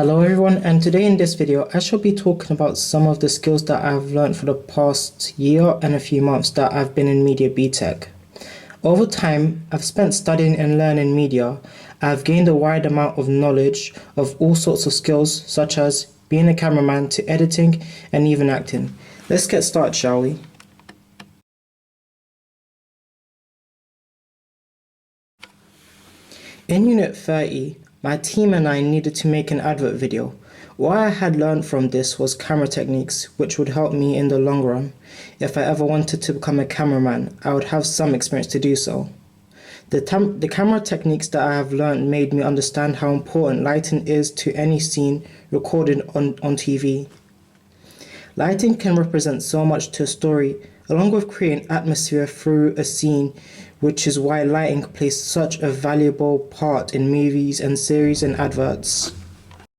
Hello everyone, and today in this video I shall be talking about some of the skills that I've learned for the past year and a few months that I've been in Media BTech. Over time, I've spent studying and learning media. I've gained a wide amount of knowledge of all sorts of skills such as being a cameraman to editing and even acting. Let's get started, shall we? In Unit 30, my team and I needed to make an advert video. What I had learned from this was camera techniques, which would help me in the long run. If I ever wanted to become a cameraman, I would have some experience to do so. The camera techniques that I have learned made me understand how important lighting is to any scene recorded on TV. Lighting can represent so much to a story, along with creating atmosphere through a scene, which is why lighting plays such a valuable part in movies and series and adverts.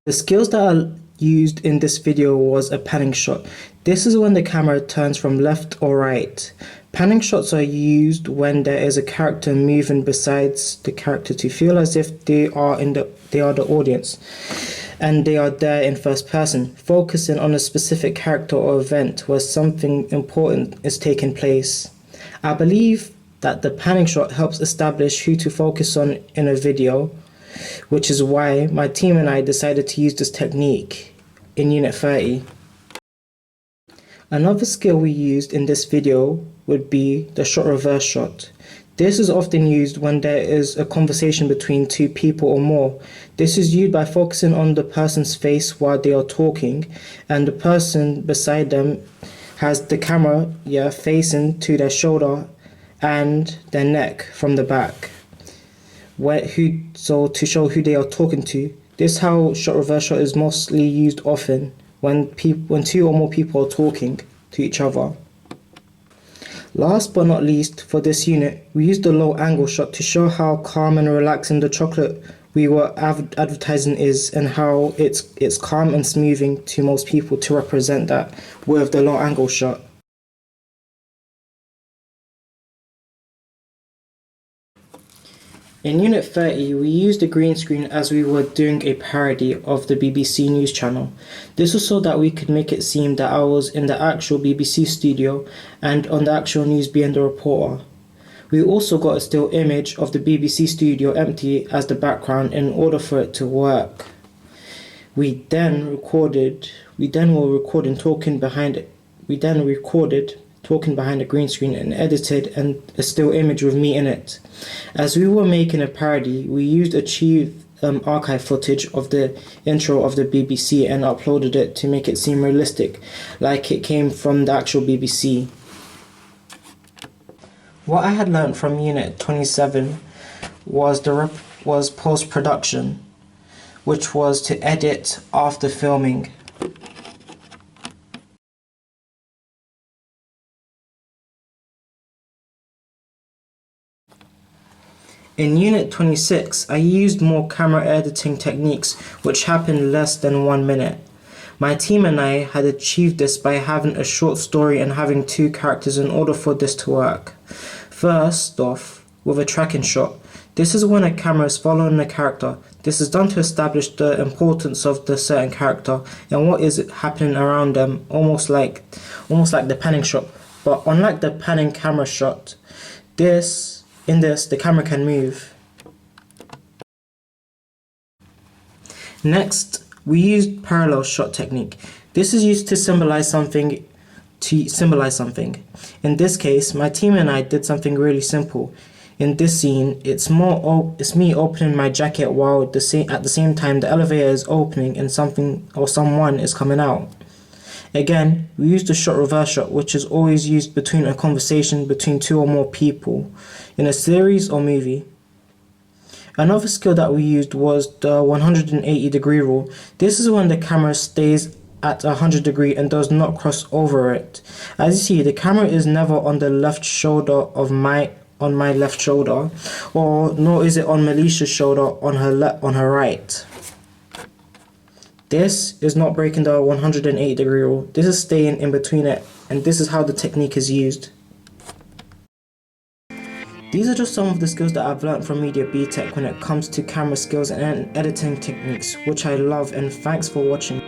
The skills that are used in this video was a panning shot. This is when the camera turns from left or right. Panning shots are used when there is a character moving besides the character to feel as if they are the audience and they are there in first person, focusing on a specific character or event where something important is taking place. I believe that the panning shot helps establish who to focus on in a video, which is why my team and I decided to use this technique in Unit 30. Another skill we used in this video would be the shot reverse shot. This is often used when there is a conversation between two people or more. This is used by focusing on the person's face while they are talking, and the person beside them has the camera facing to their shoulder and their neck from the back. So to show who they are talking to. This is how shot reverse shot is mostly used often when two or more people are talking to each other. Last but not least, for this unit, we used the low angle shot to show how calm and relaxing the chocolate we were advertising is, and how it's calm and smoothing to most people to represent that with the low angle shot. In Unit 30, we used a green screen as we were doing a parody of the BBC News channel. This was so that we could make it seem that I was in the actual BBC studio and on the actual news being the reporter. We also got a still image of the BBC studio empty as the background in order for it to work. We then recorded talking behind a green screen and edited a still image with me in it. As we were making a parody, we used archive footage of the intro of the BBC and uploaded it to make it seem realistic, like it came from the actual BBC. What I had learned from Unit 27 was post-production, which was to edit after filming. In Unit 26, I used more camera editing techniques, which happened less than 1 minute. My team and I had achieved this by having a short story and having two characters in order for this to work. First off, with a tracking shot. This is when a camera is following a character. This is done to establish the importance of the certain character and what is happening around them, almost like the panning shot. But unlike the panning camera shot, in this, the camera can move. Next, we used parallel shot technique. This is used to symbolize something. In this case, my team and I did something really simple. In this scene, it's me opening my jacket while at the same time the elevator is opening and someone is coming out. Again, we used the shot reverse shot, which is always used between a conversation between two or more people in a series or movie. Another skill that we used was the 180-degree rule. This is when the camera stays at 100 degrees and does not cross over it. As you see, the camera is never on the left shoulder on my left shoulder, nor is it on Melicia's shoulder on her right. This is not breaking the 180-degree rule. This is staying in between it, and this is how the technique is used. These are just some of the skills that I've learned from Media B Tech when it comes to camera skills and editing techniques, which I love, and thanks for watching.